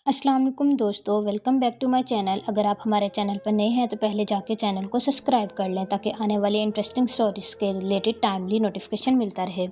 अस्सलाम वालेकुम दोस्तों, welcome back to my channel. अगर आप हमारे चैनल पर नए हैं तो पहले जाके चैनल को सब्सक्राइब कर लें ताकि आने वाली इंटरेस्टिंग स्टोरीज के रिलेटेड टाइमली नोटिफिकेशन मिलता रहे।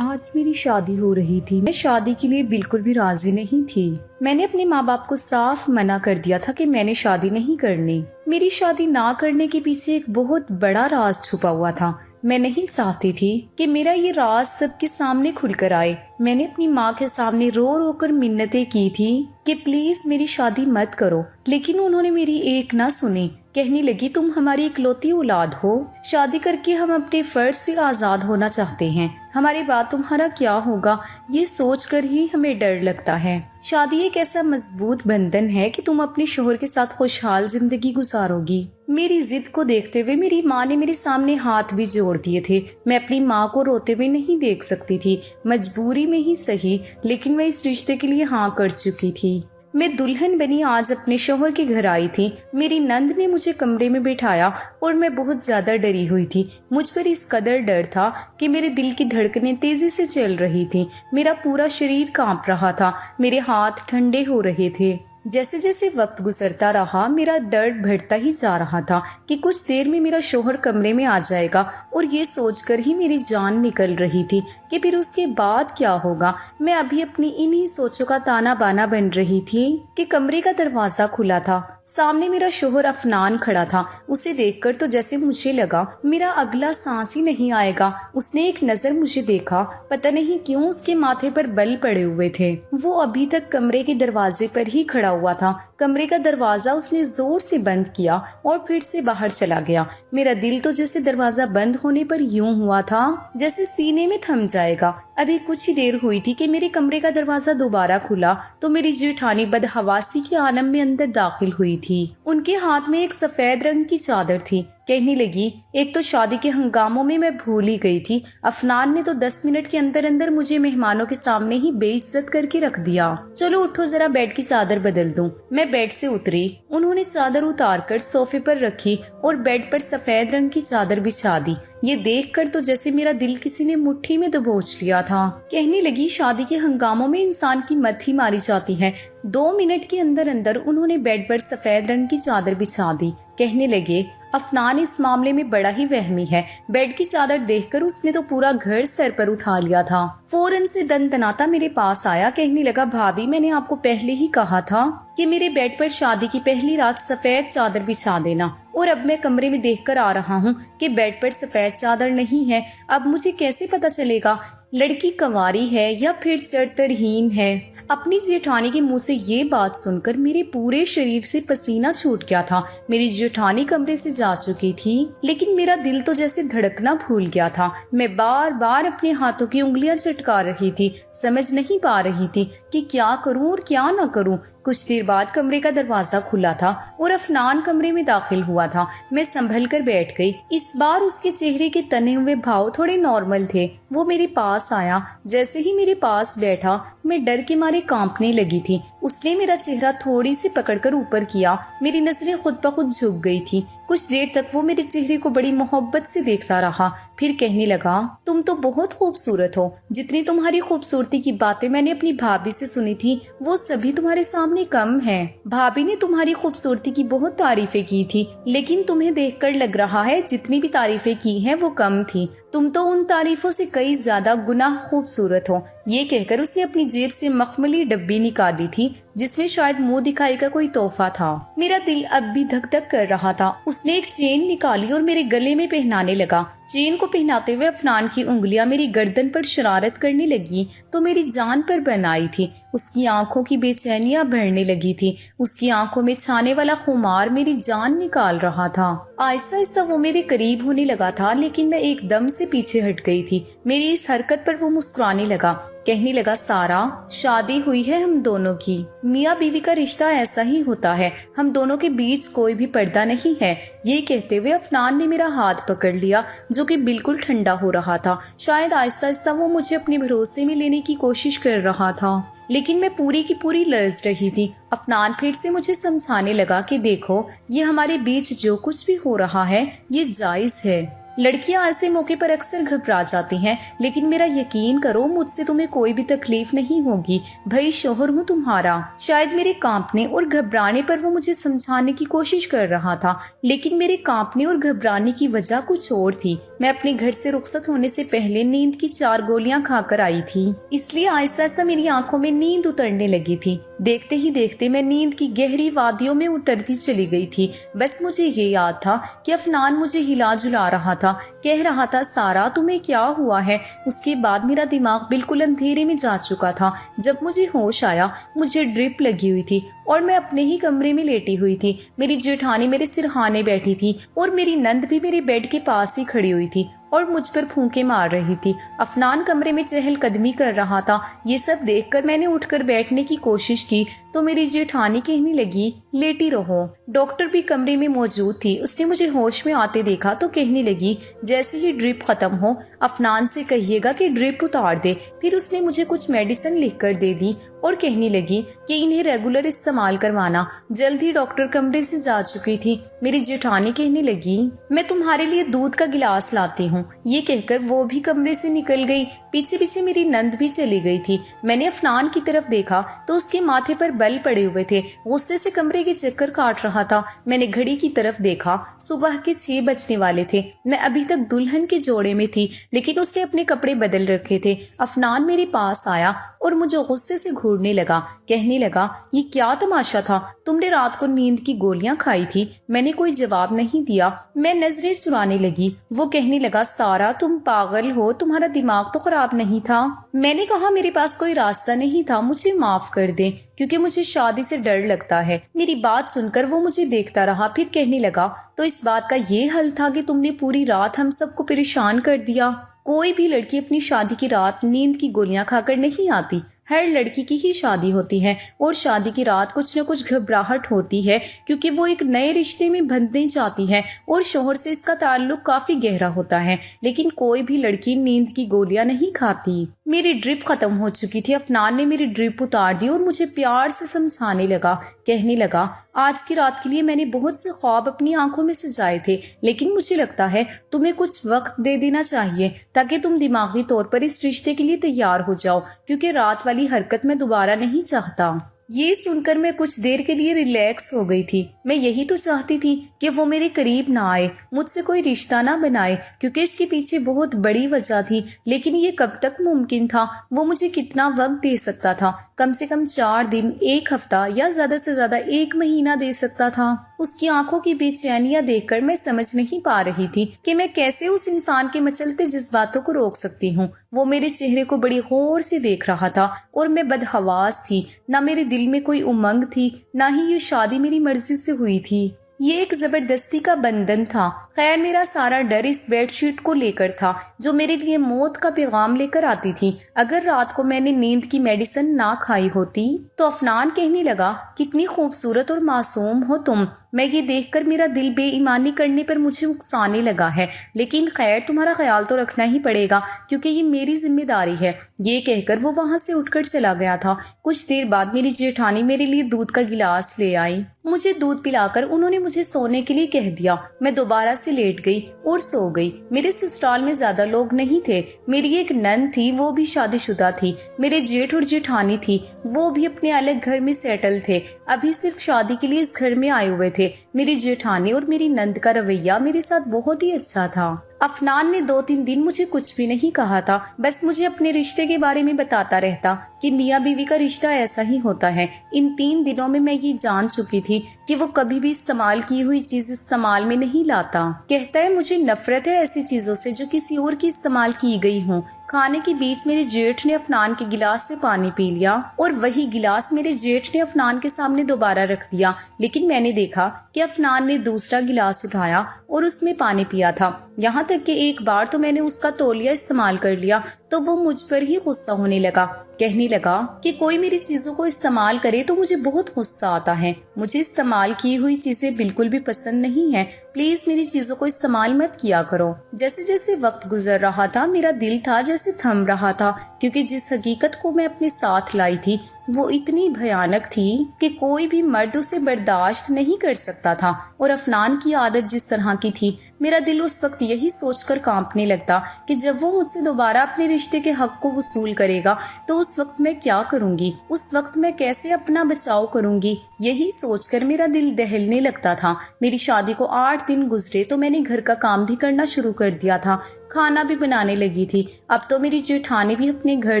आज मेरी शादी हो रही थी। मैं शादी के लिए बिल्कुल भी राजी नहीं थी। मैंने अपने माँ बाप को साफ मना कर दिया था कि मैंने शादी नहीं करनी। मेरी शादी ना करने के पीछे एक बहुत बड़ा राज छुपा हुआ था। मैं नहीं चाहती थी कि मेरा ये राज सबके सामने खुलकर आए। मैंने अपनी माँ के सामने रो रो कर मिन्नतें की थी कि प्लीज मेरी शादी मत करो, लेकिन उन्होंने मेरी एक ना सुनी। कहने लगी, तुम हमारी इकलौती औलाद हो, शादी करके हम अपने फर्ज से आजाद होना चाहते हैं। हमारे बाद तुम्हारा क्या होगा ये सोच कर ही हमें डर लगता है। शादी एक ऐसा मजबूत बंधन है कि तुम अपने शोहर के साथ खुशहाल जिंदगी गुजारोगी। मेरी जिद को देखते हुए मेरी माँ ने मेरे सामने हाथ भी जोड़ दिए थे। मैं अपनी माँ को रोते हुए नहीं देख सकती थी, मजबूरी में ही सही, लेकिन मैं इस रिश्ते के लिए हाँ कर चुकी थी। मैं दुल्हन बनी आज अपने शौहर के घर आई थी। मेरी नंद ने मुझे कमरे में बिठाया और मैं बहुत ज्यादा डरी हुई थी। मुझ पर इस कदर डर था कि मेरे दिल की धड़कनें तेजी से चल रही थी। मेरा पूरा शरीर कांप रहा था, मेरे हाथ ठंडे हो रहे थे। जैसे जैसे वक्त गुजरता रहा मेरा दर्द बढ़ता ही जा रहा था कि कुछ देर में मेरा शौहर कमरे में आ जाएगा, और ये सोचकर ही मेरी जान निकल रही थी कि फिर उसके बाद क्या होगा। मैं अभी अपनी इन्हीं सोचों का ताना बाना बन रही थी कि कमरे का दरवाजा खुला था। सामने मेरा शौहर अफनान खड़ा था। उसे देखकर तो जैसे मुझे लगा मेरा अगला सांस ही नहीं आएगा। उसने एक नजर मुझे देखा, पता नहीं क्यों उसके माथे पर बल पड़े हुए थे। वो अभी तक कमरे के दरवाजे पर ही खड़ा हुआ था। कमरे का दरवाजा उसने जोर से बंद किया और फिर से बाहर चला गया। मेरा दिल तो जैसे दरवाजा बंद होने पर यूं हुआ था जैसे सीने में थम जाएगा। अभी कुछ ही देर हुई थी कि मेरे कमरे का दरवाजा दोबारा खुला तो मेरी जेठानी बदहवासी के आलम में अंदर दाखिल हुई थी। उनके हाथ में एक सफेद रंग की चादर थी। कहने लगी, एक तो शादी के हंगामों में मैं भूल ही गई थी, अफनान ने तो 10 मिनट के अंदर अंदर मुझे मेहमानों के सामने ही बेइज्जत करके रख दिया। चलो उठो, जरा बेड की चादर बदल दूं। मैं बेड से उतरी। उन्होंने चादर उतारकर सोफे पर रखी और बेड पर सफेद रंग की चादर बिछा दी। ये देखकर तो जैसे मेरा दिल किसी ने मुट्ठी में दबोच लिया था। कहने लगी, शादी के हंगामों में इंसान की मत ही मारी जाती है। 2 मिनट के अंदर अंदर उन्होंने बेड पर सफेद रंग की चादर बिछा दी। कहने लगे, अफनान इस मामले में बड़ा ही वहमी है। बेड की चादर देखकर उसने तो पूरा घर सर पर उठा लिया था। फौरन से दनदनाता मेरे पास आया। कहने लगा, भाभी मैंने आपको पहले ही कहा था कि मेरे बेड पर शादी की पहली रात सफेद चादर बिछा देना, और अब मैं कमरे में देखकर आ रहा हूँ कि बेड पर सफेद चादर नहीं है। अब मुझे कैसे पता चलेगा लड़की कंवारी है या फिर चरित्रहीन है। अपनी जेठानी के मुंह से ये बात सुनकर मेरे पूरे शरीर से पसीना छूट गया था। मेरी जेठानी कमरे से जा चुकी थी, लेकिन मेरा दिल तो जैसे धड़कना भूल गया था। मैं बार बार अपने हाथों की उंगलियां चटका रही थी, समझ नहीं पा रही थी कि क्या करूं और क्या ना करूं। कुछ देर बाद कमरे का दरवाजा खुला था और अफनान कमरे में दाखिल हुआ था। मैं संभल कर बैठ गई। इस बार उसके चेहरे के तने हुए भाव थोड़े नॉर्मल थे। वो मेरे पास आया। जैसे ही मेरे पास बैठा मैं डर के मारे कांपने लगी थी। उसने मेरा चेहरा थोड़ी सी पकड़कर ऊपर किया। मेरी नजरें खुद ब खुद झुक गई थी। कुछ देर तक वो मेरे चेहरे को बड़ी मोहब्बत से देखता रहा, फिर कहने लगा, तुम तो बहुत खूबसूरत हो। जितनी तुम्हारी खूबसूरती की बातें मैंने अपनी भाभी से सुनी थी वो सभी तुम्हारे सामने कम है। भाभी ने तुम्हारी खूबसूरती की बहुत तारीफें की थी, लेकिन तुम्हें देखकर लग रहा है जितनी भी तारीफें की हैं वो कम थी। तुम तो उन तारीफों से कई ज्यादा गुना खूबसूरत हो। ये कहकर उसने अपनी जेब से मखमली डब्बी निकाली थी जिसमें शायद मुंह दिखाई का कोई तोहफा था। मेरा दिल अब भी धक धक कर रहा था। उसने एक चेन निकाली और मेरे गले में पहनाने लगा। चेन को पहनाते हुए अफनान की उंगलियां मेरी गर्दन पर शरारत करने लगी तो मेरी जान पर बन आई थी। उसकी आंखों की बेचैनियां बढ़ने लगी थी। उसकी आंखों में छाने वाला खुमार मेरी जान निकाल रहा था। आहिस्ता आहिस्ता वो मेरे करीब होने लगा था, लेकिन मैं एकदम से पीछे हट गई थी। मेरी इस हरकत पर वो मुस्कुराने लगा। कहने लगा, सारा शादी हुई है हम दोनों की। मियाँ बीवी का रिश्ता ऐसा ही होता है, हम दोनों के बीच कोई भी पर्दा नहीं है। ये कहते हुए अफनान ने मेरा हाथ पकड़ लिया जो कि बिल्कुल ठंडा हो रहा था। शायद आहिस्ता आहिस्ता वो मुझे अपने भरोसे में लेने की कोशिश कर रहा था, लेकिन मैं पूरी की पूरी लरज रही थी। अफनान फिर से मुझे समझाने लगा कि देखो, ये हमारे बीच जो कुछ भी हो रहा है ये जायज है। लड़कियां ऐसे मौके पर अक्सर घबरा जाती हैं, लेकिन मेरा यकीन करो मुझसे तुम्हें कोई भी तकलीफ नहीं होगी। भाई शोहर हूँ तुम्हारा। शायद मेरे कांपने और घबराने पर वो मुझे समझाने की कोशिश कर रहा था, लेकिन मेरे कांपने और घबराने की वजह कुछ और थी। मैं अपने घर से रुखसत होने से पहले नींद की 4 गोलियां खाकर आई थी, इसलिए आहिस्ता आहिस्ता मेरी आंखों में नींद उतरने लगी थी। देखते ही देखते मैं नींद की गहरी वादियों में उतरती चली गई थी। बस मुझे ये याद था कि अफनान मुझे हिला जुला रहा था, कह रहा था सारा तुम्हें क्या हुआ है। उसके बाद मेरा दिमाग बिल्कुल अंधेरे में जा चुका था। जब मुझे होश आया, मुझे ड्रिप लगी हुई थी और मैं अपने ही कमरे में लेटी हुई थी। मेरी जेठानी मेरे सिरहाने बैठी थी और मेरी नंद भी मेरे बेड के पास ही खड़ी हुई थी और मुझ पर फूंके मार रही थी। अफनान कमरे में चहलकदमी कर रहा था। ये सब देखकर मैंने उठकर बैठने की कोशिश की तो मेरी जेठानी कहने लगी लेटी रहो। डॉक्टर भी कमरे में मौजूद थी। उसने मुझे होश में आते देखा तो कहने लगी जैसे ही ड्रिप खत्म हो अफनान से कहिएगा कि ड्रिप उतार दे। फिर उसने मुझे कुछ मेडिसिन लिख कर दे दी और कहने लगी कि इन्हें रेगुलर इस्तेमाल करवाना। जल्द ही डॉक्टर कमरे से जा चुकी थी। मेरी जेठानी कहने लगी मैं तुम्हारे लिए दूध का गिलास लाती हूँ। ये कहकर वो भी कमरे से निकल गई। पीछे पीछे मेरी नंद भी चली गई थी। मैंने अफनान की तरफ देखा तो उसके माथे पर बल पड़े हुए थे। गुस्से से कमरे के चक्कर काट रहा था। मैंने घड़ी की तरफ देखा, सुबह के 6 बजने वाले थे। मैं अभी तक दुल्हन के जोड़े में थी, लेकिन उसने अपने कपड़े बदल रखे थे। अफनान मेरे पास आया और मुझे गुस्से से घूरने लगा। कहने लगा ये क्या तमाशा था, तुमने रात को नींद की गोलियां खाई थी। मैंने कोई जवाब नहीं दिया। मैं नजरें चुराने लगी। वो कहने लगा सारा तुम पागल हो, तुम्हारा दिमाग तो खराब नहीं था। मैंने कहा मेरे पास कोई रास्ता नहीं था, मुझे माफ कर दे क्योंकि मुझे शादी से डर लगता है। मेरी बात सुनकर वो मुझे देखता रहा। फिर कहने लगा तो इस बात का ये हल था कि तुमने पूरी रात हम सबको परेशान कर दिया। कोई भी लड़की अपनी शादी की रात नींद की गोलियां खाकर नहीं आती। हर लड़की की ही शादी होती है और शादी की रात कुछ न कुछ घबराहट होती है क्योंकि वो एक नए रिश्ते में बंधने चाहती है और शोहर से इसका ताल्लुक काफी गहरा होता है। लेकिन कोई भी लड़की नींद की गोलियां नहीं खाती। मेरी ड्रिप खत्म हो चुकी थी। अफनान ने मेरी ड्रिप उतार दी और मुझे प्यार से समझाने लगा। कहने लगा आज की रात के लिए मैंने बहुत से ख्वाब अपनी आंखों में सजाए थे, लेकिन मुझे लगता है तुम्हें कुछ वक्त दे देना चाहिए ताकि तुम दिमागी तौर पर इस रिश्ते के लिए तैयार हो जाओ, क्योंकि रात वाली हरकत मैं दोबारा नहीं चाहता। ये सुनकर मैं कुछ देर के लिए रिलैक्स हो गई थी। मैं यही तो चाहती थी कि वो मेरे करीब ना आए, मुझसे कोई रिश्ता ना बनाए, क्योंकि इसके पीछे बहुत बड़ी वजह थी। लेकिन ये कब तक मुमकिन था? वो मुझे कितना वक्त दे सकता था? कम से कम 4 दिन, 1 हफ्ता या ज्यादा से ज्यादा 1 महीना दे सकता था। उसकी आंखों की बेचैनियां देखकर मैं समझ नहीं पा रही थी कि मैं कैसे उस इंसान के मचलते जज्बातों को रोक सकती हूँ। वो मेरे चेहरे को बड़ी गौर से देख रहा था और मैं बदहवास थी। ना मेरे दिल में कोई उमंग थी, ना ही ये शादी मेरी मर्जी से हुई थी। ये एक जबरदस्ती का बंधन था। खैर मेरा सारा डर इस बेडशीट को लेकर था जो मेरे लिए मौत का पैगाम लेकर आती थी। अगर रात को मैंने नींद की मेडिसिन ना खाई होती तो अफनान कहने लगा कितनी खूबसूरत और मासूम हो तुम। मैं ये देखकर मेरा दिल बेईमानी करने पर मुझे उकसाने लगा है, लेकिन खैर तुम्हारा ख्याल तो रखना ही पड़ेगा क्योंकि ये मेरी जिम्मेदारी है। ये कहकर वो वहां से उठकर चला गया था। कुछ देर बाद मेरी जेठानी मेरे लिए दूध का गिलास ले आई। मुझे दूध पिलाकर उन्होंने मुझे सोने के लिए कह दिया। मैं दोबारा से लेट गई और सो गई। मेरे ससुराल में ज्यादा लोग नहीं थे। मेरी एक नंद थी, वो भी शादीशुदा थी। मेरे जेठ और जेठानी थी, वो भी अपने अलग घर में सेटल थे, अभी सिर्फ शादी के लिए इस घर में आए हुए थे। मेरी जेठानी और मेरी नंद का रवैया मेरे साथ बहुत ही अच्छा था। अफनान ने 2-3 दिन मुझे कुछ भी नहीं कहा था, बस मुझे अपने रिश्ते के बारे में बताता रहता कि मियाँ बीवी का रिश्ता ऐसा ही होता है। इन 3 दिनों में मैं ये जान चुकी थी कि वो कभी भी इस्तेमाल की हुई चीज इस्तेमाल में नहीं लाता। कहता है मुझे नफरत है ऐसी चीजों से जो किसी और की इस्तेमाल की गई हो। खाने के बीच मेरे जेठ ने अफनान के गिलास से पानी पी लिया और वही गिलास मेरे जेठ ने अफनान के सामने दोबारा रख दिया। लेकिन मैंने देखा कि अफनान ने दूसरा गिलास उठाया और उसमें पानी पिया था। यहाँ तक कि एक बार तो मैंने उसका तौलिया इस्तेमाल कर लिया तो वो मुझ पर ही गुस्सा होने लगा। कहने लगा कि कोई मेरी चीजों को इस्तेमाल करे तो मुझे बहुत गुस्सा आता है। मुझे इस्तेमाल की हुई चीजें बिल्कुल भी पसंद नहीं है। प्लीज मेरी चीजों को इस्तेमाल मत किया करो। जैसे जैसे वक्त गुजर रहा था मेरा दिल था जैसे थम रहा था, क्योंकि जिस हकीकत को मैं अपने साथ लाई थी وہ اتنی بھیانک تھی کہ کوئی بھی مرد اسے برداشت نہیں کر سکتا تھا، اور افنان کی عادت جس طرح کی تھی، میرا دل اس وقت یہی سوچ کر کانپنے لگتا کہ جب وہ مجھ سے دوبارہ اپنے رشتے کے حق کو وصول کرے گا تو اس وقت میں کیا کروں گی، اس وقت میں کیسے اپنا بچاؤ کروں گی۔ یہی سوچ کر میرا دل دہلنے لگتا تھا۔ میری شادی کو 8 دن گزرے تو میں نے گھر کا کام بھی کرنا شروع کر دیا تھا، کھانا بھی بنانے لگی تھی۔ اب تو میری جیٹھانی بھی اپنے گھر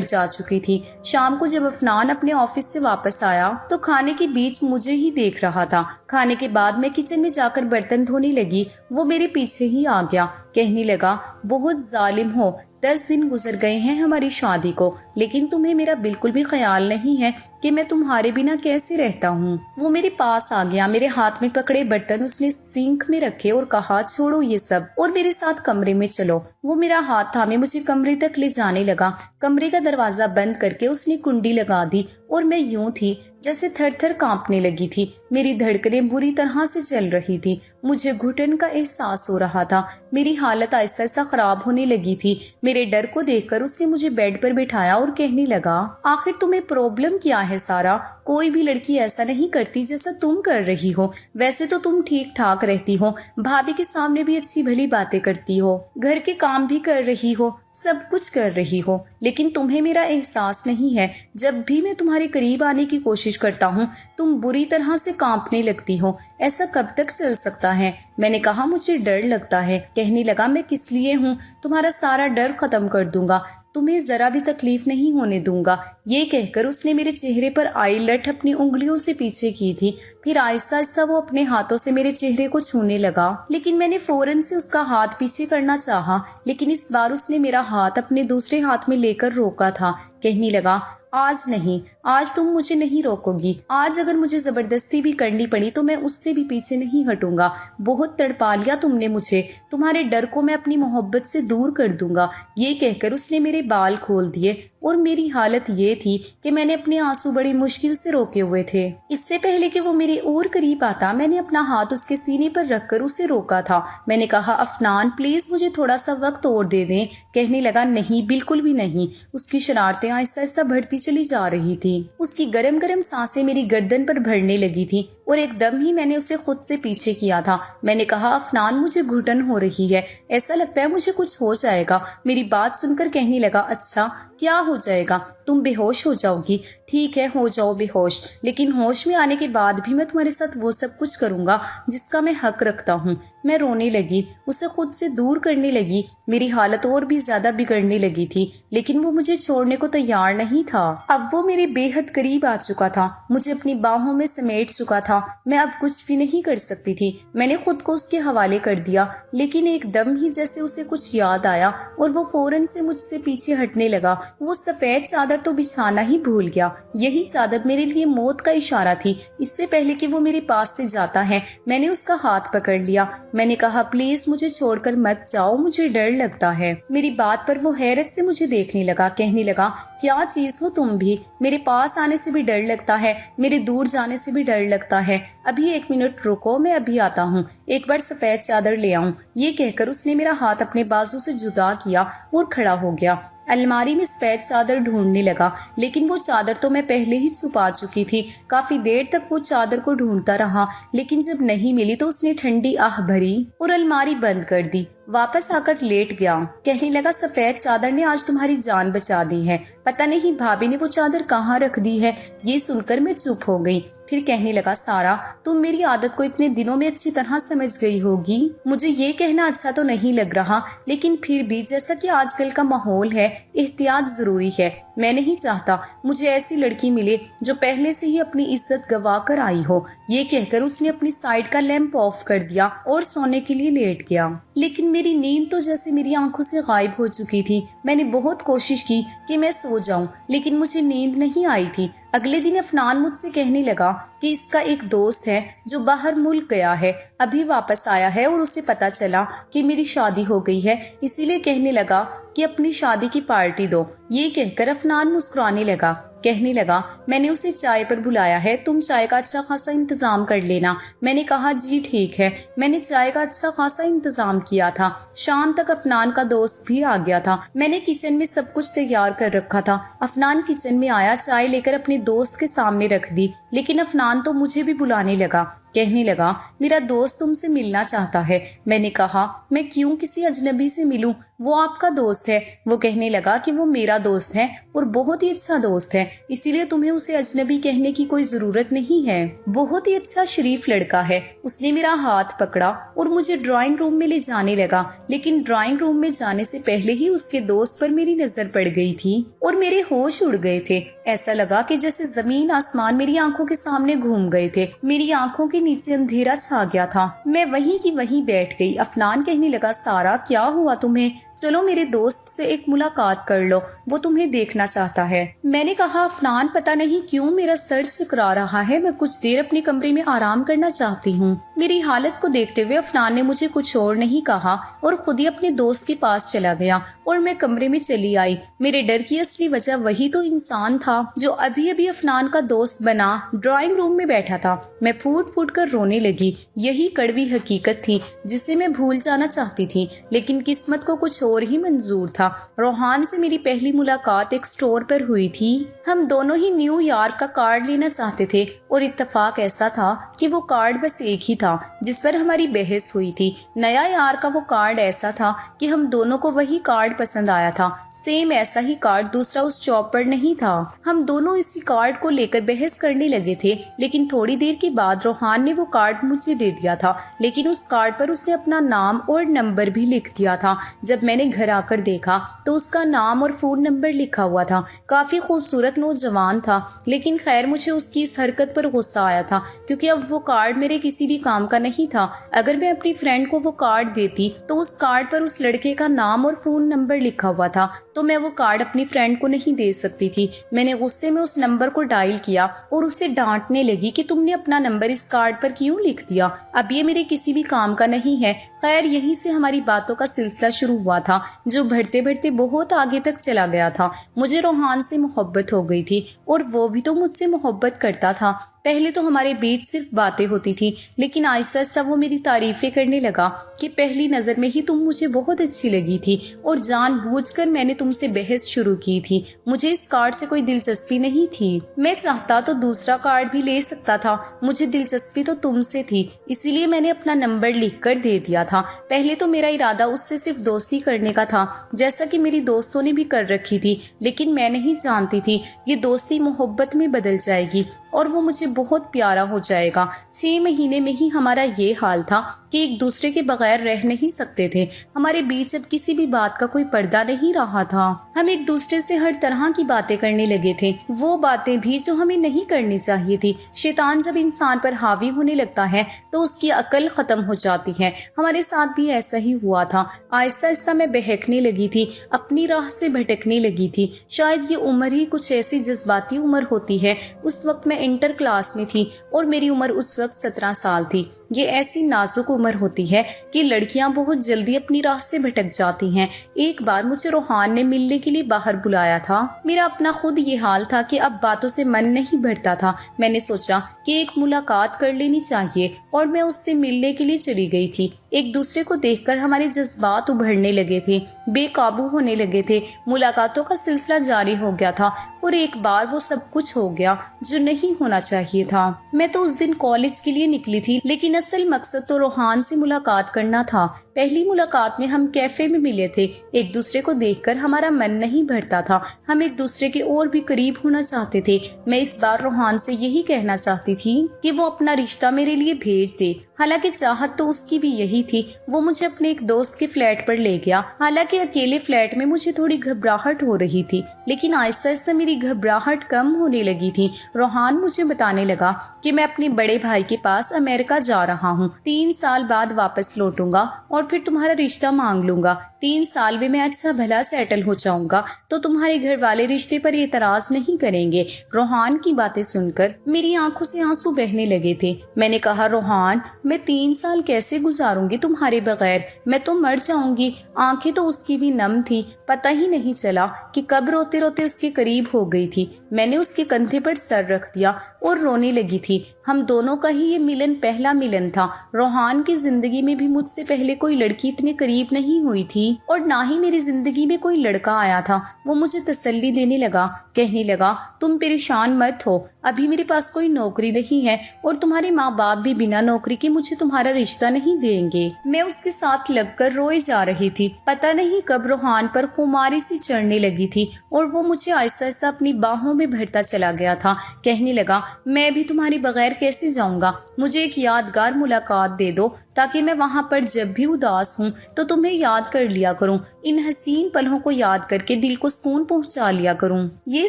جا چکی تھی۔ شام کو جب افنان اپنے آفس سے واپس آیا تو کھانے کے بیچ مجھے ہی دیکھ رہا تھا۔ کھانے کے بعد میں کچن میں جا کر برتن دھونے لگی، وہ میرے پیچھے ہی آ گیا، کہنے لگا بہت ظالم ہو، 10 دن گزر گئے ہیں ہماری شادی کو، لیکن تمہیں میرا بالکل بھی خیال نہیں ہے کہ میں تمہارے بنا کیسے رہتا ہوں۔ وہ میرے پاس آ گیا، میرے ہاتھ میں پکڑے برتن اس نے سینک میں رکھے اور کہا چھوڑو یہ سب اور میرے ساتھ کمرے میں چلو۔ وہ میرا ہاتھ تھامے مجھے کمرے تک لے جانے لگا۔ کمرے کا دروازہ بند کر کے اس نے کنڈی لگا دی اور میں یوں تھی جیسے تھر تھر کانپنے لگی تھی۔ میری دھڑکنیں بری طرح سے چل رہی تھی، مجھے گھٹن کا احساس ہو رہا تھا، میری حالت آہستہ آہستہ خراب ہونے لگی تھی۔ میرے ڈر کو دیکھ کر اس نے مجھے بیڈ پر بٹھایا اور کہنے لگا آخر تمہیں پرابلم کیا ہے سارا؟ کوئی بھی لڑکی ایسا نہیں کرتی جیسا تم کر رہی ہو۔ ویسے تو تم ٹھیک ٹھاک رہتی ہو، بھابھی کے سامنے بھی اچھی بھلی باتیں کرتی ہو، گھر کے کام بھی کر رہی ہو، سب کچھ کر رہی ہو، لیکن تمہیں میرا احساس نہیں ہے۔ جب بھی میں تمہارے قریب آنے کی کوشش کرتا ہوں تم بری طرح سے کانپنے لگتی ہو۔ ایسا کب تک چل سکتا ہے؟ میں نے کہا مجھے ڈر لگتا ہے۔ کہنے لگا میں کس لیے ہوں، تمہارا سارا ڈر ختم کر دوں گا، تمہیں ذرا بھی تکلیف نہیں ہونے دوں گا۔ یہ کہہ کر اس نے میرے چہرے پر آئی لٹ اپنی انگلیوں سے پیچھے کی تھی، پھر آہستہ آہستہ وہ اپنے ہاتھوں سے میرے چہرے کو چھونے لگا، لیکن میں نے فوراً سے اس کا ہاتھ پیچھے کرنا چاہا، لیکن اس بار اس نے میرا ہاتھ اپنے دوسرے ہاتھ میں لے کر روکا تھا۔ کہنے لگا آج نہیں، آج تم مجھے نہیں روکو گی، آج اگر مجھے زبردستی بھی کرنی پڑی تو میں اس سے بھی پیچھے نہیں ہٹوں گا۔ بہت تڑپا لیا تم نے مجھے، تمہارے ڈر کو میں اپنی محبت سے دور کر دوں گا۔ یہ کہہ کر اس نے میرے بال کھول دیے اور میری حالت یہ تھی کہ میں نے اپنے آنسو بڑی مشکل سے روکے ہوئے تھے۔ اس سے پہلے کہ وہ میرے اور قریب آتا میں نے اپنا ہاتھ اس کے سینے پر رکھ کر اسے روکا تھا۔ میں نے کہا افنان پلیز مجھے تھوڑا سا وقت اور دے دیں۔ کہنے لگا نہیں، بالکل بھی نہیں۔ اس کی شرارتیں آہستہ آہستہ بڑھتی چلی جا رہی تھی، اس کی گرم گرم سانسیں میری گردن پر بھرنے لگی تھی اور ایک دم ہی میں نے اسے خود سے پیچھے کیا تھا۔ میں نے کہا افنان مجھے گھٹن ہو رہی ہے، ایسا لگتا ہے مجھے کچھ ہو جائے گا۔ میری بات سن کر کہنے لگا اچھا کیا ہو جائے گا؟ تم بے ہوش ہو جاؤ گی، ٹھیک ہے ہو جاؤ بے ہوش، لیکن ہوش میں آنے کے بعد بھی میں تمہارے ساتھ وہ سب کچھ کروں گا جس کا میں حق رکھتا ہوں۔ میں رونے لگی، اسے خود سے دور کرنے لگی، میری حالت اور بھی زیادہ بگڑنے لگی تھی، لیکن وہ مجھے چھوڑنے کو تیار نہیں تھا۔ اب وہ میرے بے حد قریب آ چکا تھا، مجھے اپنی باہوں میں سمیٹ چکا تھا، میں اب کچھ بھی نہیں کر سکتی تھی۔ میں نے خود کو اس کے حوالے کر دیا، لیکن ایک دم ہی جیسے اسے کچھ یاد آیا اور وہ فوراً سے مجھ سے پیچھے ہٹنے لگا۔ وہ سفید چادر تو بچھانا ہی بھول گیا، یہی چادر میرے لیے موت کا اشارہ تھی۔ اس سے پہلے کہ وہ میرے پاس سے جاتا ہے میں نے اس کا ہاتھ پکڑ لیا۔ میں نے کہا پلیز مجھے چھوڑ کر مت جاؤ، مجھے ڈر لگتا ہے۔ میری بات پر وہ حیرت سے مجھے دیکھنے لگا، کہنے لگا کیا چیز ہو تم بھی، میرے پاس آنے سے بھی ڈر لگتا ہے، میرے دور جانے سے بھی ڈر لگتا ہے۔ ابھی 1 منٹ رکو، میں ابھی آتا ہوں، ایک بار سفید چادر لے آؤں۔ یہ کہہ کر اس نے میرا ہاتھ اپنے بازو سے جدا کیا اور کھڑا ہو گیا۔ الماری میں سفید چادر ڈھونڈنے لگا، لیکن وہ چادر تو میں پہلے ہی چھپا چکی تھی۔ کافی دیر تک وہ چادر کو ڈھونڈتا رہا، لیکن جب نہیں ملی تو اس نے ٹھنڈی آہ بھری اور الماری بند کر دی، واپس آ کر لیٹ گیا۔ کہنے لگا سفید چادر نے آج تمہاری جان بچا دی ہے، پتہ نہیں بھابھی نے وہ چادر کہاں رکھ دی ہے۔ یہ سن کر میں چپ ہو گئی۔ پھر کہنے لگا سارا تم میری عادت کو اتنے دنوں میں اچھی طرح سمجھ گئی ہوگی۔ مجھے یہ کہنا اچھا تو نہیں لگ رہا، لیکن پھر بھی جیسا کہ آج کل کا ماحول ہے احتیاط ضروری ہے۔ میں نہیں چاہتا مجھے ایسی لڑکی ملے جو پہلے سے ہی اپنی عزت گوا کر آئی ہو۔ یہ کہہ کر اس نے اپنی سائیڈ کا لیمپ آف کر دیا اور سونے کے لیے لیٹ گیا، لیکن میری نیند تو جیسے میری آنکھوں سے غائب ہو چکی تھی۔ میں نے بہت کوشش کی کہ میں سو جاؤں، لیکن مجھے نیند نہیں آئی تھی۔ اگلے دن افنان مجھ سے کہنے لگا کہ اس کا ایک دوست ہے جو باہر ملک گیا ہے، ابھی واپس آیا ہے اور اسے پتا چلا کہ میری شادی ہو گئی ہے، اسی لیے کہنے لگا کہ اپنی شادی کی پارٹی دو۔ یہ کہہ کر افنان مسکرانے لگا، کہنے لگا میں نے اسے چائے پر بلایا ہے, تم چائے کا اچھا خاصا انتظام کر لینا. میں نے کہا جی ٹھیک ہے. میں نے چائے کا اچھا خاصا انتظام کیا تھا. شام تک افنان کا دوست بھی آ گیا تھا. میں نے کچن میں سب کچھ تیار کر رکھا تھا. افنان کچن میں آیا, چائے لے کر اپنے دوست کے سامنے رکھ دی, لیکن افنان تو مجھے بھی بلانے لگا. کہنے لگا میرا دوست تم سے ملنا چاہتا ہے. میں نے کہا میں کیوں کسی اجنبی سے ملوں, وہ آپ کا دوست ہے. وہ کہنے لگا کہ وہ میرا دوست ہے اور بہت ہی اچھا دوست ہے, اسی لیے تمہیں اسے اجنبی کہنے کی کوئی ضرورت نہیں ہے. بہت ہی اچھا شریف لڑکا ہے. اس نے میرا ہاتھ پکڑا اور مجھے ڈرائنگ روم میں لے جانے لگا, لیکن ڈرائنگ روم میں جانے سے پہلے ہی اس کے دوست پر میری نظر پڑ گئی تھی اور میرے ہوش اڑ گئے تھے. ایسا لگا کہ جیسے زمین آسمان میری آنکھوں کے سامنے گھوم گئے تھے. میری آنکھوں کے نیچے اندھیرا چھا گیا تھا. میں وہیں کی وہیں بیٹھ گئی. افنان کہنے لگا سارا کیا ہوا تمہیں, چلو میرے دوست سے ایک ملاقات کر لو, وہ تمہیں دیکھنا چاہتا ہے. میں نے کہا افنان پتہ نہیں کیوں میرا سر چکرا رہا ہے, میں کچھ دیر اپنے کمرے میں آرام کرنا چاہتی ہوں. میری حالت کو دیکھتے ہوئے افنان نے مجھے کچھ اور نہیں کہا اور خود ہی اپنے دوست کے پاس چلا گیا اور میں کمرے میں چلی آئی. میرے ڈر کی اصلی وجہ وہی تو انسان تھا جو ابھی ابھی افنان کا دوست بنا ڈرائنگ روم میں بیٹھا تھا. میں پھوٹ پھوٹ کر رونے لگی. یہی کڑوی حقیقت تھی جسے میں بھول جانا چاہتی تھی, لیکن قسمت کو کچھ اور ہی منظور تھا. روحان سے میری پہلی ملاقات ایک سٹور پر ہوئی تھی. ہم دونوں ہی نیو یارک کا کارڈ لینا چاہتے تھے اور اتفاق ایسا تھا کہ وہ کارڈ بس ایک ہی تھا جس پر ہماری بحث ہوئی تھی. نیا یارک کا وہ کارڈ ایسا تھا کہ ہم دونوں کو وہی کارڈ پسند آیا تھا. سیم ایسا ہی کارڈ دوسرا اس شاپ پر نہیں تھا. ہم دونوں اسی کارڈ کو لے کر بحث کرنے لگے تھے, لیکن تھوڑی دیر کے بعد روحان نے وہ کارڈ مجھے دے دیا تھا, لیکن اس کارڈ پر اس نے اپنا نام اور نمبر بھی لکھ دیا تھا. جب میں نے گھر آ کر دیکھا تو اس کا نام اور فون نمبر لکھا ہوا تھا. کافی خوبصورت نوجوان تھا, لیکن خیر مجھے اس کی اس حرکت پر غصہ آیا تھا کیونکہ اب وہ کارڈ میرے کسی بھی کام کا نہیں تھا. اگر میں اپنی فرینڈ کو وہ کارڈ دیتی تو اس کارڈ پر اس لڑکے کا نام اور فون نمبر لکھا ہوا تھا, تو میں وہ کارڈ اپنی فرینڈ کو نہیں دے سکتی تھی. میں نے غصے میں اس نمبر کو ڈائل کیا اور اسے ڈانٹنے لگی کہ تم نے اپنا نمبر اس کارڈ پر کیوں لکھ دیا, اب یہ میرے کسی بھی کام کا نہیں ہے. خیر یہیں سے ہماری باتوں کا سلسلہ شروع ہوا تھا جو بڑھتے بڑھتے بہت آگے تک چلا گیا تھا. مجھے روحان سے محبت ہو گئی تھی اور وہ بھی تو مجھ سے محبت کرتا تھا. پہلے تو ہمارے بیچ صرف باتیں ہوتی تھی, لیکن آہستہ آہستہ وہ میری تعریفیں کرنے لگا کہ پہلی نظر میں ہی تم مجھے بہت اچھی لگی تھی اور جان بوجھ کر میں نے تم سے بحث شروع کی تھی. مجھے اس کارڈ سے کوئی دلچسپی نہیں تھی. میں چاہتا تو دوسرا کارڈ بھی لے سکتا تھا, مجھے دلچسپی تو تم سے تھی, اسی لیے میں نے اپنا نمبر لکھ کر دے دیا تھا. پہلے تو میرا ارادہ اس سے صرف دوستی کرنے کا تھا, جیسا کہ میری دوستوں نے بھی کر رکھی تھی, لیکن میں نہیں جانتی تھی یہ دوستی محبت میں بدل جائے گی اور وہ مجھے بہت پیارا ہو جائے گا. 6 مہینے میں ہی ہمارا یہ حال تھا کہ ایک دوسرے کے بغیر رہ نہیں سکتے تھے. ہمارے بیچ اب کسی بھی بات کا کوئی پردہ نہیں رہا تھا. ہم ایک دوسرے سے ہر طرح کی باتیں کرنے لگے تھے, وہ باتیں بھی جو ہمیں نہیں کرنی چاہیے تھی. شیطان جب انسان پر حاوی ہونے لگتا ہے تو اس کی عقل ختم ہو جاتی ہے. ہمارے ساتھ بھی ایسا ہی ہوا تھا. آہستہ آہستہ میں بہکنے لگی تھی, اپنی راہ سے بھٹکنے لگی تھی. شاید یہ عمر ہی کچھ ایسی جذباتی عمر ہوتی ہے. اس وقت میں انٹر کلاس میں تھی اور میری عمر اس وقت 17 سال تھی. یہ ایسی نازک عمر ہوتی ہے کہ لڑکیاں بہت جلدی اپنی راہ سے بھٹک جاتی ہیں. ایک بار مجھے روحان نے ملنے کے لیے باہر بلایا تھا. میرا اپنا خود یہ حال تھا کہ اب باتوں سے من نہیں بھرتا تھا. میں نے سوچا کہ ایک ملاقات کر لینی چاہیے اور میں اس سے ملنے کے لیے چلی گئی تھی. ایک دوسرے کو دیکھ کر ہمارے جذبات ابھرنے لگے تھے, بے قابو ہونے لگے تھے. ملاقاتوں کا سلسلہ جاری ہو گیا تھا اور ایک بار وہ سب کچھ ہو گیا جو نہیں ہونا چاہیے تھا. میں تو اس دن کالج کے لیے نکلی تھی, لیکن اصل مقصد تو روحان سے ملاقات کرنا تھا. پہلی ملاقات میں ہم کیفے میں ملے تھے. ایک دوسرے کو دیکھ کر ہمارا من نہیں بھرتا تھا. ہم ایک دوسرے کے اور بھی قریب ہونا چاہتے تھے. میں اس بار روحان سے یہی کہنا چاہتی تھی کہ وہ اپنا رشتہ میرے لیے بھیج دے. حالانکہ چاہت تو اس کی بھی یہی تھی. وہ مجھے اپنے ایک دوست کے فلیٹ پر لے گیا. حالانکہ اکیلے فلیٹ میں مجھے تھوڑی گھبراہٹ ہو رہی تھی, لیکن آہستہ آہستہ میری گھبراہٹ کم ہونے لگی تھی. روحان مجھے بتانے لگا کہ میں اپنے بڑے بھائی کے پاس امریکہ جا رہا ہوں, 3 سال بعد واپس لوٹوں گا اور और फिर तुम्हारा रिश्ता मांग लूंगा। 3 साल में मैं अच्छा भला सेटल हो जाऊंगा तो तुम्हारे घर वाले रिश्ते पर एतराज नहीं करेंगे। रोहान की बातें सुनकर मेरी आंखों से आंसू बहने लगे थे। मैंने कहा, रोहान, मैं 3 साल कैसे गुजारूंगी तुम्हारे बगैर? मैं तो मर जाऊंगी। आंखें तो उसकी भी नम थी, पता ही नहीं चला कि कब रोते रोते उसके करीब हो गई थी। मैंने उसके कंधे पर सर रख दिया और रोने लगी थी। हम दोनों का ही ये मिलन पहला मिलन था। रोहान की जिंदगी में भी मुझसे पहले कोई लड़की इतने करीब नहीं हुई थी और ना ही मेरी जिंदगी में कोई लड़का आया था। वो मुझे तसल्ली देने लगा, कहने लगा, तुम परेशान मत हो, अभी मेरे पास कोई नौकरी नहीं है और तुम्हारे माँ बाप भी बिना नौकरी के मुझे तुम्हारा रिश्ता नहीं देंगे। मैं उसके साथ लगकर रोए जा रही थी। पता नहीं कब रोहान पर खुमारी सी चढ़ने लगी थी और वो मुझे आहिस्ता आहिस्ता अपनी बाहों में भरता चला गया था। कहने लगा, मैं भी तुम्हारे बगैर कैसे जाऊंगा? मुझे एक यादगार मुलाकात दे दो ताकि मैं वहां पर जब भी उदास हूँ तो तुम्हें याद कर लिया करूँ। इन हसीन पलों को याद करके दिल को सुकून पहुंचा लिया करूँ। ये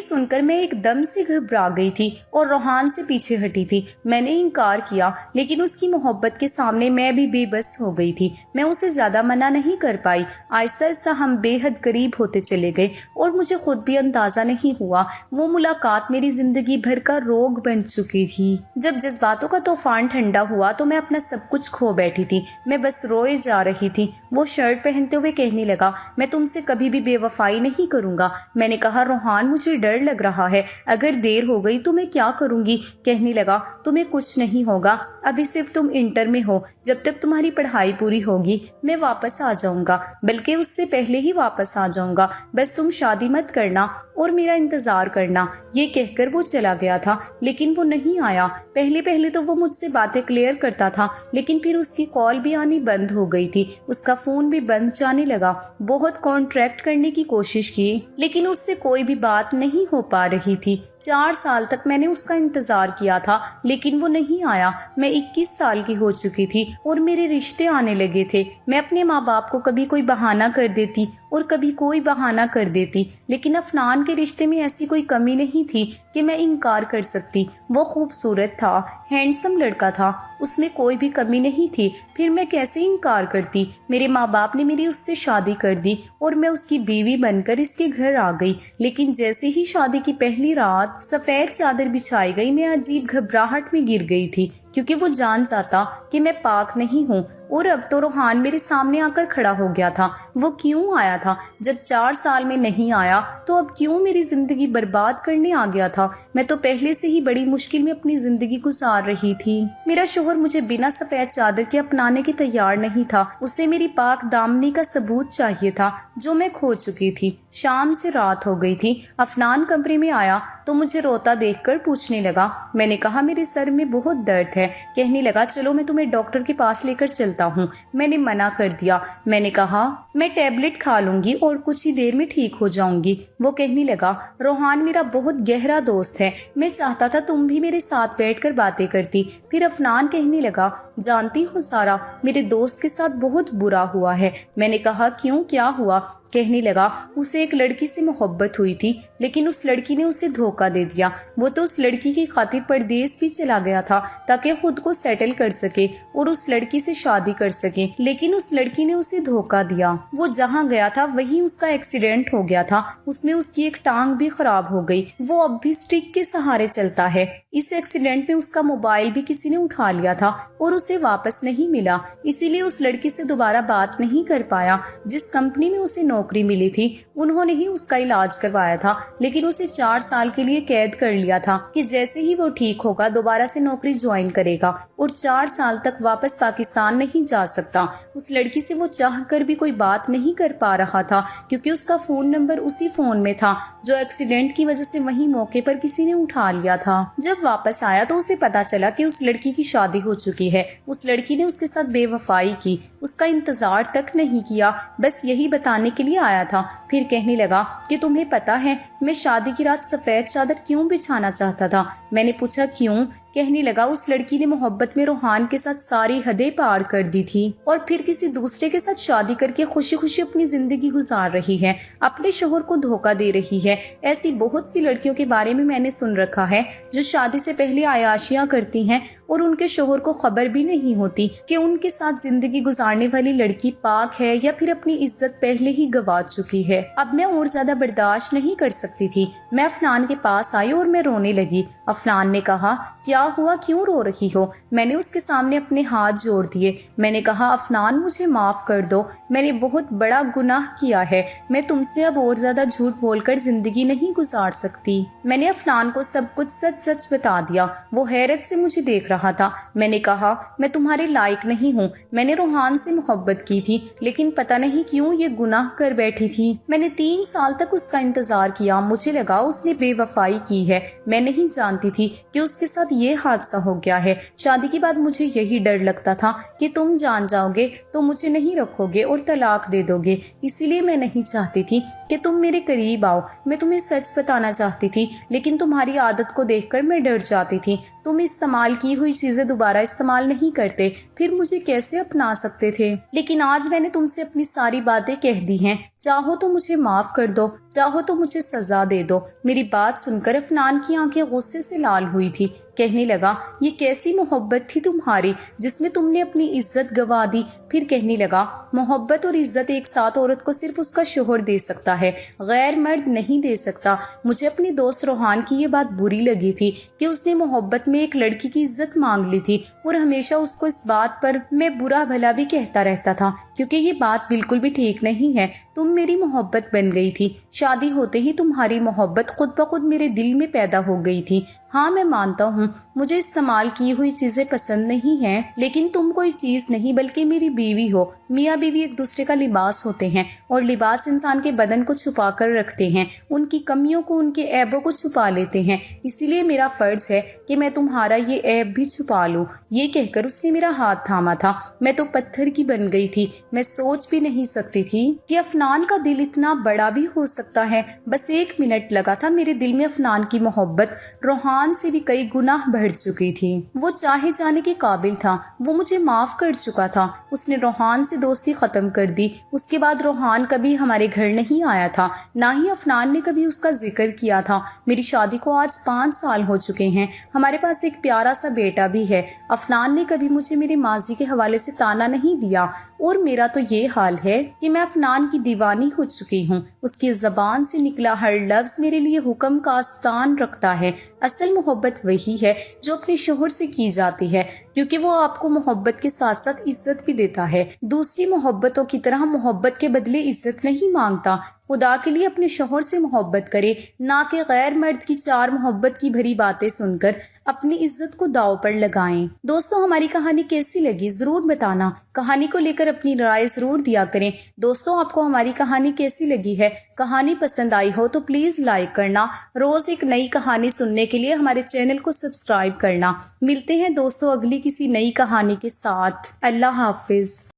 सुनकर मैं एकदम से घबरा गई थी और रोहान से पीछे हटी थी। मैंने इनकार किया, लेकिन उसकी मोहब्बत के सामने मैं भी बेबस हो गई थी। मैं उसे ज्यादा मना नहीं कर पाई। आहिस्ता आहिस्ता हम बेहद करीब होते चले गए और मुझे खुद भी अंदाजा नहीं हुआ वो मुलाकात मेरी जिंदगी भर का रोग बन चुकी थी। जब जज्बातों का तूफान ठंडा हुआ तो मैं अपना सब कुछ खो बैठी थी। मैं बस रोए जा रही थी। वो शर्ट पहनते हुए कहने लगा, मैं तुमसे कभी भी बेवफाई नहीं करूंगा। मैंने कहा, रोहान, मुझे डर लग रहा है, अगर देर हो गई तो मैं क्या करूंगी? कहने लगा, तुम्हें कुछ नहीं होगा, अभी सिर्फ तुम इंटर में हो, जब तक तुम्हारी पढ़ाई पूरी होगी मैं वापस आ जाऊंगा, बल्कि उससे पहले ही वापस आ जाऊंगा। बस तुम शादी मत करना और मेरा इंतजार करना। ये कहकर वो चला गया था, लेकिन वो नहीं आया। पहले पहले तो वो मुझसे बातें क्लियर करता था, लेकिन फिर उसकी कॉल भी आनी बंद हो गई थी। उसका फोन भी बंद जाने लगा। बहुत कॉन्ट्रैक्ट करने की कोशिश की, लेकिन उससे कोई भी बात नहीं हो पा रही थी। 4 साल तक मैंने उसका इंतजार किया था, लेकिन वो नहीं आया। मैं 21 साल की हो चुकी थी और मेरे रिश्ते आने लगे थे। मैं अपने माँ बाप को कभी कोई बहाना कर देती और कभी कोई बहाना कर देती, लेकिन अफनान के रिश्ते में ऐसी कोई कमी नहीं थी कि मैं इनकार कर सकती। वो खूबसूरत था, हैंडसम लड़का था, उसमें कोई भी कमी नहीं थी। फिर मैं कैसे इनकार करती? मेरे माँ बाप ने मेरी उससे शादी कर दी और मैं उसकी बीवी बनकर इसके घर आ गई। लेकिन जैसे ही शादी की पहली रात सफेद चादर बिछाई गई, मैं अजीब घबराहट में गिर गई थी, क्योंकि वो जान जाता कि मैं पाक नहीं हूँ। और अब तो रोहान मेरे सामने आकर खड़ा हो गया था। वो क्यों आया था? जब 4 साल में नहीं आया तो अब क्यों मेरी जिंदगी बर्बाद करने आ गया था? मैं तो पहले से ही बड़ी मुश्किल में अपनी जिंदगी गुजार रही थी। मेरा शोहर मुझे बिना सफेद चादर के अपनाने के तैयार नहीं था। उसे मेरी पाक दामनी का सबूत चाहिए था, जो मैं खो चुकी थी। शाम से रात हो गई थी। अफनान कमरे में आया तो मुझे रोता देखकर पूछने लगा। मैंने कहा, मेरे सर में बहुत दर्द है। कहने लगा, चलो मैं तुम्हें डॉक्टर के पास लेकर चलता हूँ। मैंने मना कर दिया। मैंने कहा, मैं टैबलेट खा लूंगी और कुछ ही देर में ठीक हो जाऊंगी। वो कहने लगा, रोहान मेरा बहुत गहरा दोस्त है, मैं चाहता था तुम भी मेरे साथ बैठकर बातें करती। फिर अफनान कहने लगा, जानती हो सारा, मेरे दोस्त के साथ बहुत बुरा हुआ है। मैंने कहा, क्यों, क्या हुआ? कहने लगा, उसे एक लड़की से मोहब्बत हुई थी, लेकिन उस लड़की ने उसे धोखा दे दिया। वो तो उस लड़की की खातिर परदेश भी चला गया था ताकि खुद को सेटल कर सके और उस लड़की से शादी कर सके, लेकिन उस लड़की ने उसे धोखा दिया। वो जहाँ गया था वहीं उसका एक्सीडेंट हो गया था। उसमें उसकी एक टांग भी खराब हो गई। वो अब भी स्टिक के सहारे चलता है। इस एक्सीडेंट में उसका मोबाइल भी किसी ने उठा लिया था और उसे वापस नहीं मिला, इसीलिए उस लड़की से दोबारा बात नहीं कर पाया। जिस कंपनी में उसे नौकरी मिली थी उन्होंने ही उसका इलाज करवाया था, लेकिन उसे 4 साल के लिए कैद कर लिया था कि जैसे ही वो ठीक होगा दोबारा से नौकरी ज्वाइन करेगा और 4 साल तक वापस पाकिस्तान नहीं जा सकता। उस लड़की से वो चाह कर भी कोई बात नहीं कर पा रहा था, क्योंकि उसका फोन नंबर उसी फोन में था जो एक्सीडेंट की वजह से वहीं मौके पर किसी ने उठा लिया था। जब वापस आया तो उसे पता चला कि उस लड़की की शादी हो चुकी है। उस लड़की ने उसके साथ बेवफाई की, उसका इंतजार तक नहीं किया, बस यही बताने के लिए आया था। फिर कहने लगा कि तुम्हें पता है मैं शादी की रात सफेद चादर क्यों बिछाना चाहता था? मैंने पूछा, क्यों? کہنے لگا اس لڑکی نے محبت میں روحان کے ساتھ ساری حدیں پار کر دی تھی اور پھر کسی دوسرے کے ساتھ شادی کر کے خوشی خوشی اپنی زندگی گزار رہی ہے، اپنے شوہر کو دھوکہ دے رہی ہے۔ ایسی بہت سی لڑکیوں کے بارے میں نے سن رکھا ہے جو شادی سے پہلے عیاشیاں کرتی ہیں اور ان کے شوہر کو خبر بھی نہیں ہوتی کہ ان کے ساتھ زندگی گزارنے والی لڑکی پاک ہے یا پھر اپنی عزت پہلے ہی گوا چکی ہے۔ اب میں اور زیادہ برداشت نہیں کر سکتی تھی۔ میں افنان کے پاس آئی اور میں رونے لگی۔ افنان نے کہا، کیا ہوا، کیوں رو رہی ہو؟ میں نے اس کے سامنے اپنے ہاتھ جوڑ دیے۔ میں نے کہا، افنان مجھے معاف کر دو، میں نے بہت بڑا گناہ کیا ہے، میں تم سے اب اور زیادہ جھوٹ بول کر زندگی نہیں گزار سکتی۔ میں نے افنان کو سب کچھ سچ سچ بتا دیا۔ وہ حیرت سے مجھے دیکھ رہا تھا۔ میں نے کہا، میں تمہارے لائق نہیں ہوں، میں نے روحان سے محبت کی تھی لیکن پتہ نہیں کیوں یہ گناہ کر بیٹھی تھی۔ میں نے 3 سال تک اس کا انتظار کیا، مجھے لگا اس نے بے وفائی کی ہے، میں نہیں جانتی تھی کہ اس کے ساتھ یہ حادثہ ہو گیا ہے۔ شادی کے بعد مجھے یہی ڈر لگتا تھا کہ تم جان جاؤ گے تو مجھے نہیں رکھو گے اور طلاق دے دو گے، اسی لیے میں نہیں چاہتی تھی کہ تم میرے قریب آؤ۔ میں تمہیں سچ بتانا چاہتی تھی لیکن تمہاری عادت کو دیکھ کر میں ڈر جاتی تھی۔ تم استعمال کی ہوئی چیزیں دوبارہ استعمال نہیں کرتے، پھر مجھے کیسے اپنا سکتے تھے؟ لیکن آج میں نے تم سے اپنی ساری باتیں کہہ دی ہیں، چاہو تو مجھے معاف کر دو، چاہو تو مجھے سزا دے دو۔ میری بات سن کر افنان کی آنکھیں غصے سے لال ہوئی تھی۔ کہنے لگا، یہ کیسی محبت تھی تمہاری جس میں تم نے اپنی عزت گوا دی؟ پھر کہنے لگا، محبت اور عزت ایک ساتھ عورت کو صرف اس کا شوہر دے سکتا ہے، غیر مرد نہیں دے سکتا۔ مجھے اپنی دوست روحان کی یہ بات بری لگی تھی کہ اس نے محبت میں ایک لڑکی کی عزت مانگ لی تھی اور ہمیشہ اس کو اس بات پر میں برا بھلا بھی کہتا رہتا تھا، کیونکہ یہ بات بالکل بھی ٹھیک نہیں ہے۔ تم میری محبت بن گئی تھی، شادی ہوتے ہی تمہاری محبت خود بخود میرے دل میں پیدا ہو گئی تھی۔ ہاں میں مانتا ہوں مجھے استعمال کی ہوئی چیزیں پسند نہیں ہیں، لیکن تم کوئی چیز نہیں بلکہ میری بیوی ہو۔ میاں بیوی ایک دوسرے کا لباس ہوتے ہیں اور لباس انسان کے بدن کو چھپا کر رکھتے ہیں، ان کی کمیوں کو، ان کے عیبوں کو چھپا لیتے ہیں۔ اسی لیے میرا فرض ہے کہ میں تمہارا یہ عیب بھی چھپا لوں۔ یہ کہہ کر اس نے میرا ہاتھ تھاما تھا۔ میں تو پتھر کی بن گئی تھی۔ میں سوچ بھی نہیں سکتی تھی کہ افنان کا دل اتنا بڑا بھی ہو سکتا ہے۔ بس 1 منٹ لگا تھا، میرے دل میں افنان کی محبت روحان سے بھی کئی گناہ بڑھ چکی تھی۔ وہ چاہے جانے کے قابل تھا، وہ مجھے معاف کر چکا تھا۔ اس نے روحان سے دوستی ختم کر دی۔ اس کے بعد روحان کبھی ہمارے گھر نہیں آیا تھا، نہ ہی افنان نے کبھی اس کا ذکر کیا تھا۔ میری شادی کو آج 5 سال ہو چکے ہیں، ہمارے پاس ایک پیارا سا بیٹا بھی ہے۔ افنان نے کبھی مجھے میرے ماضی کے حوالے سے تانا نہیں دیا، اور میرا تو یہ حال ہے کہ میں افنان کی دیوانی ہو چکی ہوں۔ اس کی زبان سے نکلا ہر لفظ میرے لیے حکم کا آستان رکھتا ہے۔ اصل محبت وہی ہے جو اپنے شوہر سے کی جاتی ہے، کیونکہ وہ آپ کو محبت کے ساتھ ساتھ عزت بھی دیتا ہے۔ دوسری محبتوں کی طرح محبت کے بدلے عزت نہیں مانگتا۔ خدا کے لیے اپنے شوہر سے محبت کرے، نہ کہ غیر مرد کی 4 محبت کی بھری باتیں سن کر اپنی عزت کو داؤ پر لگائیں۔ دوستوں، ہماری کہانی کیسی لگی ضرور بتانا۔ کہانی کو لے کر اپنی رائے ضرور دیا کریں۔ دوستوں، آپ کو ہماری کہانی کیسی لگی ہے؟ کہانی پسند آئی ہو تو پلیز لائک کرنا۔ روز ایک نئی کہانی سننے کے لیے ہمارے چینل کو سبسکرائب کرنا۔ ملتے ہیں دوستوں اگلی کسی نئی کہانی کے ساتھ۔ اللہ حافظ۔